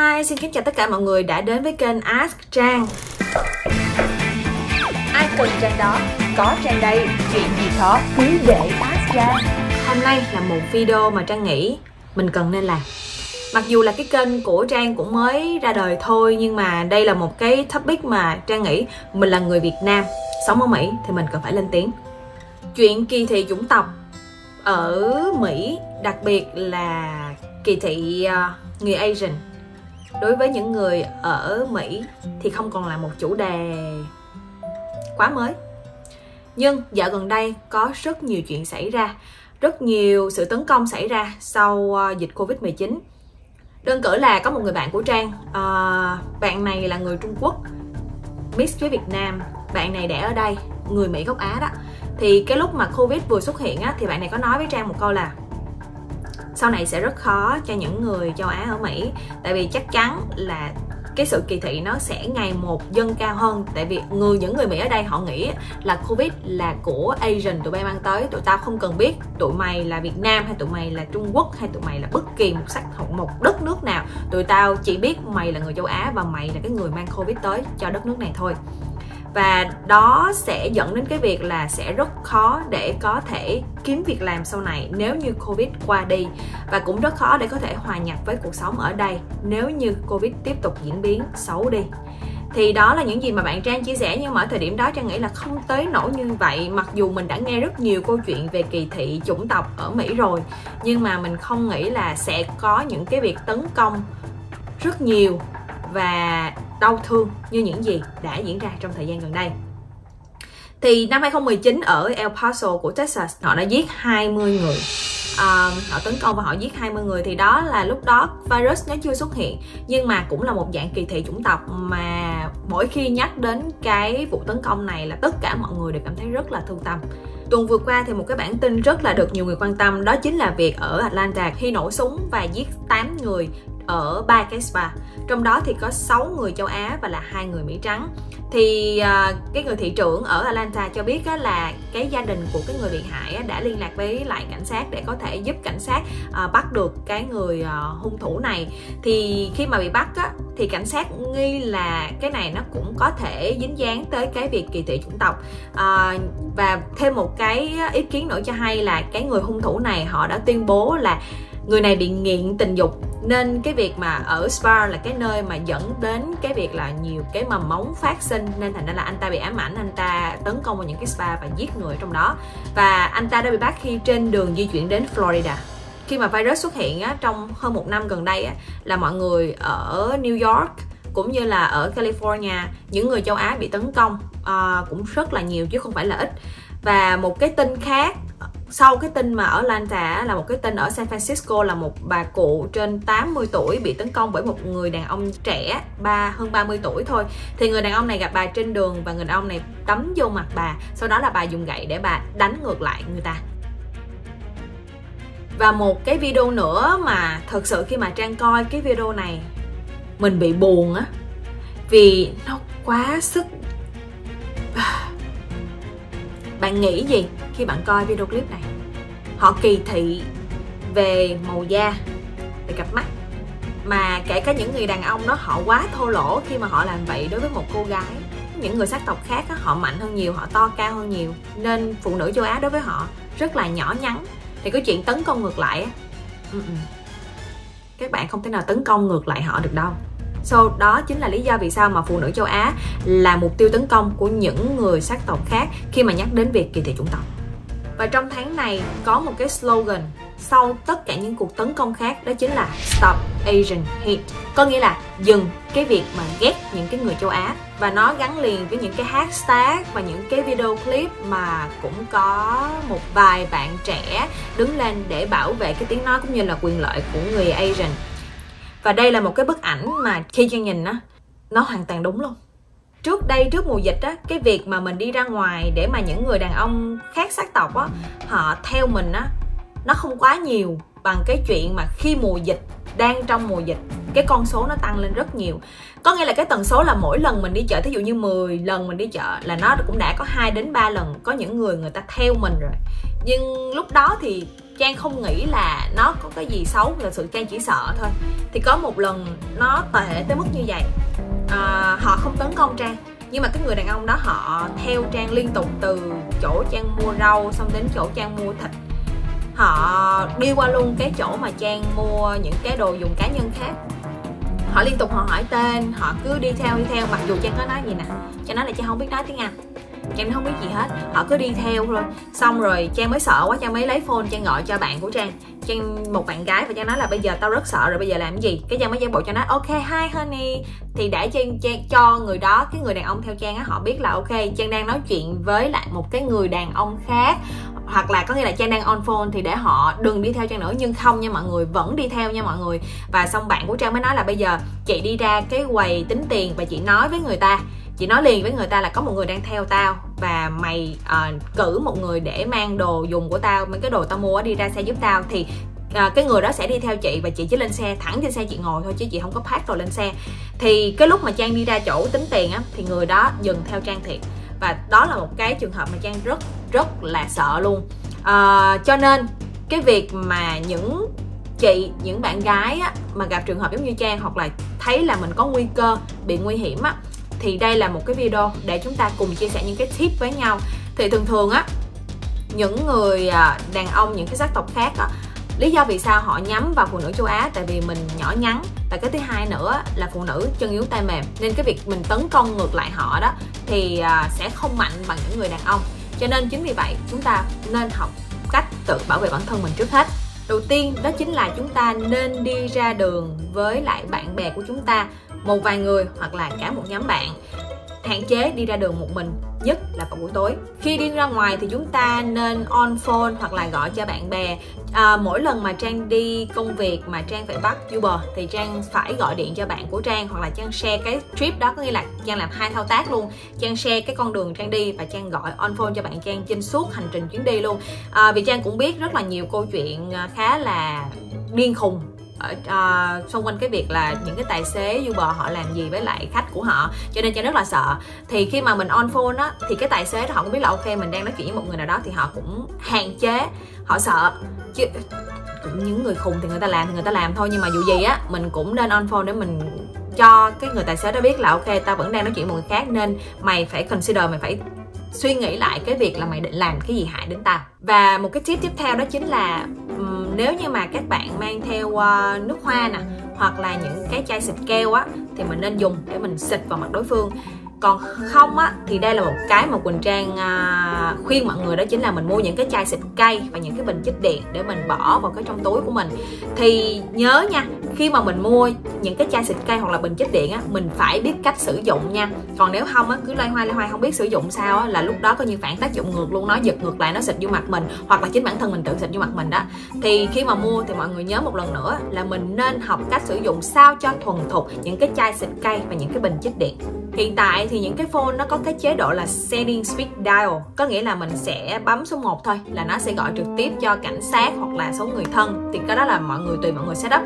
Hi, xin kính chào tất cả mọi người đã đến với kênh Ask Trang. Ai cần Trang đó, có Trang đây, chuyện gì khó cứ để Ask Trang. Hôm nay là một video mà Trang nghĩ mình cần nên làm. Mặc dù là cái kênh của Trang cũng mới ra đời thôi, nhưng mà đây là một cái topic mà Trang nghĩ mình là người Việt Nam sống ở Mỹ thì mình cần phải lên tiếng. Chuyện kỳ thị chủng tộc ở Mỹ, đặc biệt là kỳ thị người Asian đối với những người ở Mỹ thì không còn là một chủ đề quá mới. Nhưng dạo gần đây có rất nhiều chuyện xảy ra, rất nhiều sự tấn công xảy ra sau dịch Covid-19. Đơn cử là có một người bạn của Trang, bạn này là người Trung Quốc, mix với Việt Nam, bạn này đẻ ở đây, người Mỹ gốc Á đó. Thì cái lúc mà Covid vừa xuất hiện á, thì bạn này có nói với Trang một câu là sau này sẽ rất khó cho những người châu Á ở Mỹ, tại vì chắc chắn là cái sự kỳ thị nó sẽ ngày một dâng cao hơn. Tại vì những người Mỹ ở đây họ nghĩ là Covid là của Asian, tụi bay mang tới, tụi tao không cần biết tụi mày là Việt Nam hay tụi mày là Trung Quốc hay tụi mày là bất kỳ một đất nước nào, tụi tao chỉ biết mày là người châu Á và mày là cái người mang Covid tới cho đất nước này thôi. Và đó sẽ dẫn đến cái việc là sẽ rất khó để có thể kiếm việc làm sau này nếu như Covid qua đi, và cũng rất khó để có thể hòa nhập với cuộc sống ở đây nếu như Covid tiếp tục diễn biến xấu đi. Thì đó là những gì mà bạn Trang chia sẻ, nhưng mà ở thời điểm đó Trang nghĩ là không tới nỗi như vậy. Mặc dù mình đã nghe rất nhiều câu chuyện về kỳ thị chủng tộc ở Mỹ rồi, nhưng mà mình không nghĩ là sẽ có những cái việc tấn công rất nhiều và đau thương như những gì đã diễn ra trong thời gian gần đây. Thì năm 2019 ở El Paso của Texas, họ đã giết 20 người. Họ tấn công và họ giết 20 người. Thì đó là lúc đó virus nó chưa xuất hiện, nhưng mà cũng là một dạng kỳ thị chủng tộc mà mỗi khi nhắc đến cái vụ tấn công này là tất cả mọi người đều cảm thấy rất là thương tâm. Tuần vừa qua thì một cái bản tin rất là được nhiều người quan tâm, đó chính là việc ở Atlanta khi nổ súng và giết 8 người ở 3 cái spa. Trong đó thì có 6 người châu Á và là 2 người Mỹ trắng. Thì cái người thị trưởng ở Atlanta cho biết là cái gia đình của cái người bị hại đã liên lạc với lại cảnh sát để có thể giúp cảnh sát bắt được cái người hung thủ này. Thì khi mà bị bắt thì cảnh sát nghi là cái này nó cũng có thể dính dáng tới cái việc kỳ thị chủng tộc. Và thêm một cái ý kiến nữa cho hay là cái người hung thủ này họ đã tuyên bố là người này bị nghiện tình dục, nên cái việc mà ở spa là cái nơi mà dẫn đến cái việc là nhiều cái mầm mống phát sinh, nên thành ra là anh ta bị ám ảnh, anh ta tấn công vào những cái spa và giết người ở trong đó. Và anh ta đã bị bắt khi trên đường di chuyển đến Florida. Khi mà virus xuất hiện trong hơn một năm gần đây là mọi người ở New York cũng như là ở California, những người châu Á bị tấn công cũng rất là nhiều chứ không phải là ít. Và một cái tin khác sau cái tin mà ở Atlanta là một cái tin ở San Francisco, là một bà cụ trên 80 tuổi bị tấn công bởi một người đàn ông trẻ hơn 30 tuổi thôi. Thì người đàn ông này gặp bà trên đường và người đàn ông này đấm vô mặt bà, sau đó là bà dùng gậy để bà đánh ngược lại người ta. Và một cái video nữa mà thật sự khi mà Trang coi cái video này mình bị buồn vì nó quá sức. Bạn nghĩ gì khi bạn coi video clip này? Họ kỳ thị về màu da, về cặp mắt, mà kể cả những người đàn ông đó họ quá thô lỗ khi mà họ làm vậy đối với một cô gái. Những người sắc tộc khác họ mạnh hơn nhiều, họ to cao hơn nhiều, nên phụ nữ châu Á đối với họ rất là nhỏ nhắn. Thì cái chuyện tấn công ngược lại các bạn không thể nào tấn công ngược lại họ được đâu. Đó chính là lý do vì sao mà phụ nữ châu Á là mục tiêu tấn công của những người sắc tộc khác khi mà nhắc đến việc kỳ thị chủng tộc. Và trong tháng này có một cái slogan sau tất cả những cuộc tấn công khác, đó chính là Stop Asian Hate. Có nghĩa là dừng cái việc mà ghét những cái người châu Á. Và nó gắn liền với những cái hashtag và những cái video clip mà cũng có một vài bạn trẻ đứng lên để bảo vệ cái tiếng nói cũng như là quyền lợi của người Asian. Và đây là một cái bức ảnh mà khi Trang nhìn nó hoàn toàn đúng luôn. Trước mùa dịch cái việc mà mình đi ra ngoài để mà những người đàn ông khác sắc tộc họ theo mình nó không quá nhiều bằng cái chuyện mà khi mùa dịch, đang trong mùa dịch, cái con số nó tăng lên rất nhiều. Có nghĩa là cái tần số là mỗi lần mình đi chợ, thí dụ như 10 lần mình đi chợ là nó cũng đã có 2 đến 3 lần có những người ta theo mình rồi. Nhưng lúc đó thì Trang không nghĩ là nó có cái gì xấu, là sự Trang chỉ sợ thôi. Thì có một lần nó tệ tới mức như vậy. Họ không tấn công Trang, nhưng mà cái người đàn ông đó họ theo Trang liên tục, từ chỗ Trang mua rau xong đến chỗ Trang mua thịt. Họ đi qua luôn cái chỗ mà Trang mua những cái đồ dùng cá nhân khác. Họ liên tục họ hỏi tên, họ cứ đi theo. Mặc dù Trang có nói gì nè, Trang nói là Trang không biết nói tiếng Anh, Trang không biết gì hết. Họ cứ đi theo thôi. Xong rồi Trang mới sợ quá, Trang mới lấy phone Trang gọi cho bạn của Trang, một bạn gái, và Trang nói là bây giờ tao rất sợ rồi, bây giờ làm cái gì. Cái Trang mới giả bộ cho nói ok hi honey, thì để Trang cho người đó, cái người đàn ông theo Trang á, họ biết là ok Trang đang nói chuyện với lại một cái người đàn ông khác, hoặc là có nghĩa là Trang đang on phone, thì để họ đừng đi theo Trang nữa. Nhưng không nha mọi người, vẫn đi theo nha mọi người. Và xong bạn của Trang mới nói là bây giờ chị đi ra cái quầy tính tiền và chị nói với người ta, chị nói liền với người ta là có một người đang theo tao, và mày cử một người để mang đồ dùng của tao, mấy cái đồ tao mua đi ra xe giúp tao. Thì cái người đó sẽ đi theo chị, và chị chỉ lên xe, thẳng trên xe chị ngồi thôi, chứ chị không có pack đồ lên xe. Thì cái lúc mà Trang đi ra chỗ tính tiền á, thì người đó dừng theo Trang thiệt. Và đó là một cái trường hợp mà Trang rất là sợ luôn. Cho nên cái việc mà những chị, những bạn gái á, mà gặp trường hợp giống như Trang, hoặc là thấy là mình có nguy cơ bị nguy hiểm á, thì đây là một cái video để chúng ta cùng chia sẻ những cái tip với nhau. Thì thường á, những người đàn ông, những cái sắc tộc khác á, lý do vì sao họ nhắm vào phụ nữ châu Á, tại vì mình nhỏ nhắn, và cái thứ hai nữa là phụ nữ chân yếu tay mềm, nên cái việc mình tấn công ngược lại họ đó thì sẽ không mạnh bằng những người đàn ông. Cho nên chính vì vậy chúng ta nên học cách tự bảo vệ bản thân mình trước hết. Đầu tiên đó chính là chúng ta nên đi ra đường với lại bạn bè của chúng ta, một vài người hoặc là cả một nhóm bạn. Hạn chế đi ra đường một mình, nhất là vào buổi tối. Khi đi ra ngoài thì chúng ta nên on phone hoặc là gọi cho bạn bè. Mỗi lần mà Trang đi công việc mà Trang phải bắt Uber thì Trang phải gọi điện cho bạn của Trang, hoặc là Trang share cái trip đó, có nghĩa là Trang làm hai thao tác luôn. Trang share cái con đường Trang đi và Trang gọi on phone cho bạn Trang trên suốt hành trình chuyến đi luôn. Vì Trang cũng biết rất là nhiều câu chuyện khá là điên khùng xung quanh cái việc là những cái tài xế Uber họ làm gì với lại khách của họ, cho nên Trang rất là sợ. Thì khi mà mình on phone á, thì cái tài xế đó họ cũng biết là ok mình đang nói chuyện với một người nào đó, thì họ cũng hạn chế, họ sợ. Chứ những người khùng thì người ta làm thôi, nhưng mà dù gì á mình cũng nên on phone để mình cho cái người tài xế đó biết là ok tao vẫn đang nói chuyện với một người khác, nên mày phải consider, mày phải suy nghĩ lại cái việc là mày định làm cái gì hại đến tao. Và một cái tip tiếp theo đó chính là nếu như mà các bạn mang theo nước hoa nè, hoặc là những cái chai xịt keo á, thì mình nên dùng để mình xịt vào mặt đối phương. Còn không á, thì đây là một cái mà Quỳnh Trang khuyên mọi người, đó chính là mình mua những cái chai xịt cây và những cái bình chích điện để mình bỏ vào cái trong túi của mình. Thì nhớ nha, khi mà mình mua những cái chai xịt cây hoặc là bình chích điện á, mình phải biết cách sử dụng nha. Còn nếu không á, cứ loay hoay không biết sử dụng sao á, là lúc đó coi như phản tác dụng ngược luôn, nó giật ngược lại, nó xịt vô mặt mình, hoặc là chính bản thân mình tự xịt vô mặt mình đó. Thì khi mà mua thì mọi người nhớ một lần nữa là mình nên học cách sử dụng sao cho thuần thục những cái chai xịt cây và những cái bình chích điện. Hiện tại thì những cái phone nó có cái chế độ là setting speed dial, có nghĩa là mình sẽ bấm số 1 thôi là nó sẽ gọi trực tiếp cho cảnh sát hoặc là số người thân. Thì cái đó là tùy mọi người setup,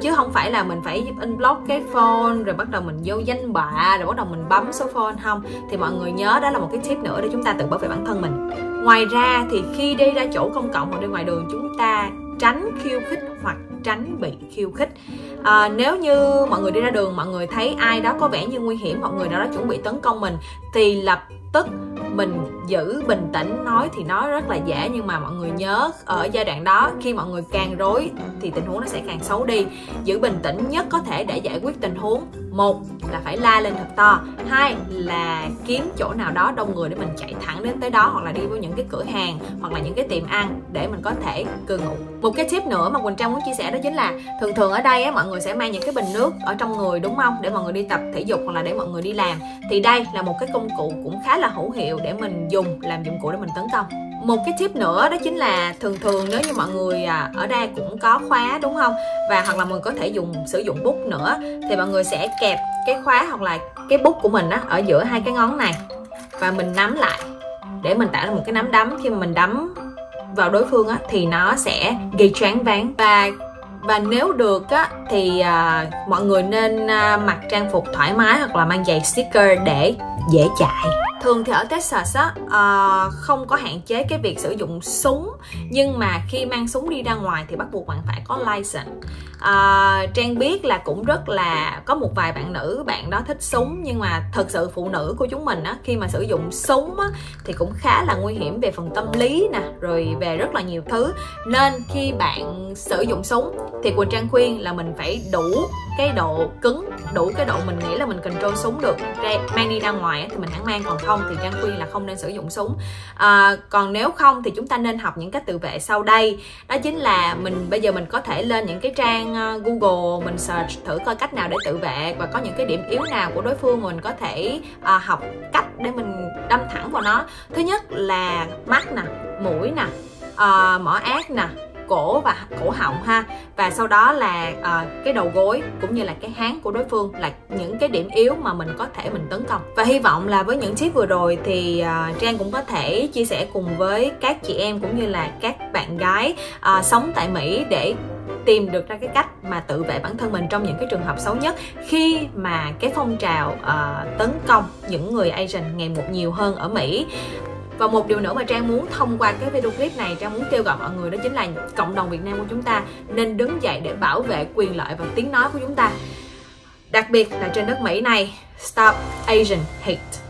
chứ không phải là mình phải unblock cái phone rồi bắt đầu mình vô danh bạ rồi bắt đầu mình bấm số phone, không. Thì mọi người nhớ đó là một cái tip nữa để chúng ta tự bảo vệ bản thân mình. Ngoài ra thì khi đi ra chỗ công cộng hoặc đi ngoài đường, chúng ta tránh khiêu khích hoặc tránh bị khiêu khích. Nếu như mọi người đi ra đường, mọi người thấy ai đó có vẻ như nguy hiểm hoặc người nào đó chuẩn bị tấn công mình, thì lập tức mình giữ bình tĩnh. Nói thì nói rất là dễ, nhưng mà mọi người nhớ ở giai đoạn đó, khi mọi người càng rối thì tình huống nó sẽ càng xấu đi. Giữ bình tĩnh nhất có thể để giải quyết tình huống. Một là phải la lên thật to, hai là kiếm chỗ nào đó đông người để mình chạy thẳng đến tới đó, hoặc là đi với những cái cửa hàng hoặc là những cái tiệm ăn để mình có thể cư ngụ. Một cái tip nữa mà Quỳnh Trang muốn chia sẻ đó chính là thường ở đây á, mọi người sẽ mang những cái bình nước ở trong người, đúng không, để mọi người đi tập thể dục hoặc là để mọi người đi làm. Thì đây là một cái công cụ cũng khá là hữu hiệu để mình dùng làm dụng cụ để mình tấn công. Một cái tip nữa đó chính là thường nếu như mọi người ở đây cũng có khóa, đúng không, và hoặc là mình có thể sử dụng bút nữa, thì mọi người sẽ kẹp cái khóa hoặc là cái bút của mình á ở giữa hai cái ngón này, và mình nắm lại để mình tạo ra một cái nắm đấm. Khi mà mình đấm vào đối phương á thì nó sẽ gây choáng váng. Và nếu được á thì mọi người nên mặc trang phục thoải mái hoặc là mang giày sneaker để dễ chạy. Thường thì ở Texas á, không có hạn chế cái việc sử dụng súng, nhưng mà khi mang súng đi ra ngoài thì bắt buộc bạn phải có license. Trang biết là cũng rất là có một vài bạn nữ, bạn đó thích súng, nhưng mà thật sự phụ nữ của chúng mình á, khi mà sử dụng súng á, thì cũng khá là nguy hiểm về phần tâm lý nè, rồi về rất là nhiều thứ. Nên khi bạn sử dụng súng thì Quỳnh Trang khuyên là mình phải đủ cái độ cứng, đủ cái độ mình nghĩ là mình control súng được, mang đi ra ngoài á, thì mình hẳn mang, còn không thì Trang khuyên là không nên sử dụng súng. Còn nếu không thì chúng ta nên học những cách tự vệ sau đây. Đó chính là bây giờ mình có thể lên những cái trang Google, mình search thử coi cách nào để tự vệ, và có những cái điểm yếu nào của đối phương mình có thể học cách để mình đâm thẳng vào nó. Thứ nhất là mắt nè, mũi nè, mỏ ác nè, cổ và cổ họng ha, và sau đó là cái đầu gối cũng như là cái háng của đối phương là những cái điểm yếu mà mình có thể mình tấn công. Và hy vọng là với những tip vừa rồi thì Trang cũng có thể chia sẻ cùng với các chị em cũng như là các bạn gái sống tại Mỹ để tìm được ra cái cách mà tự vệ bản thân mình trong những cái trường hợp xấu nhất, khi mà cái phong trào tấn công những người Asian ngày một nhiều hơn ở Mỹ. Và một điều nữa mà Trang muốn thông qua cái video clip này, Trang muốn kêu gọi mọi người, đó chính là cộng đồng Việt Nam của chúng ta nên đứng dậy để bảo vệ quyền lợi và tiếng nói của chúng ta. Đặc biệt là trên đất Mỹ này, Stop Asian Hate.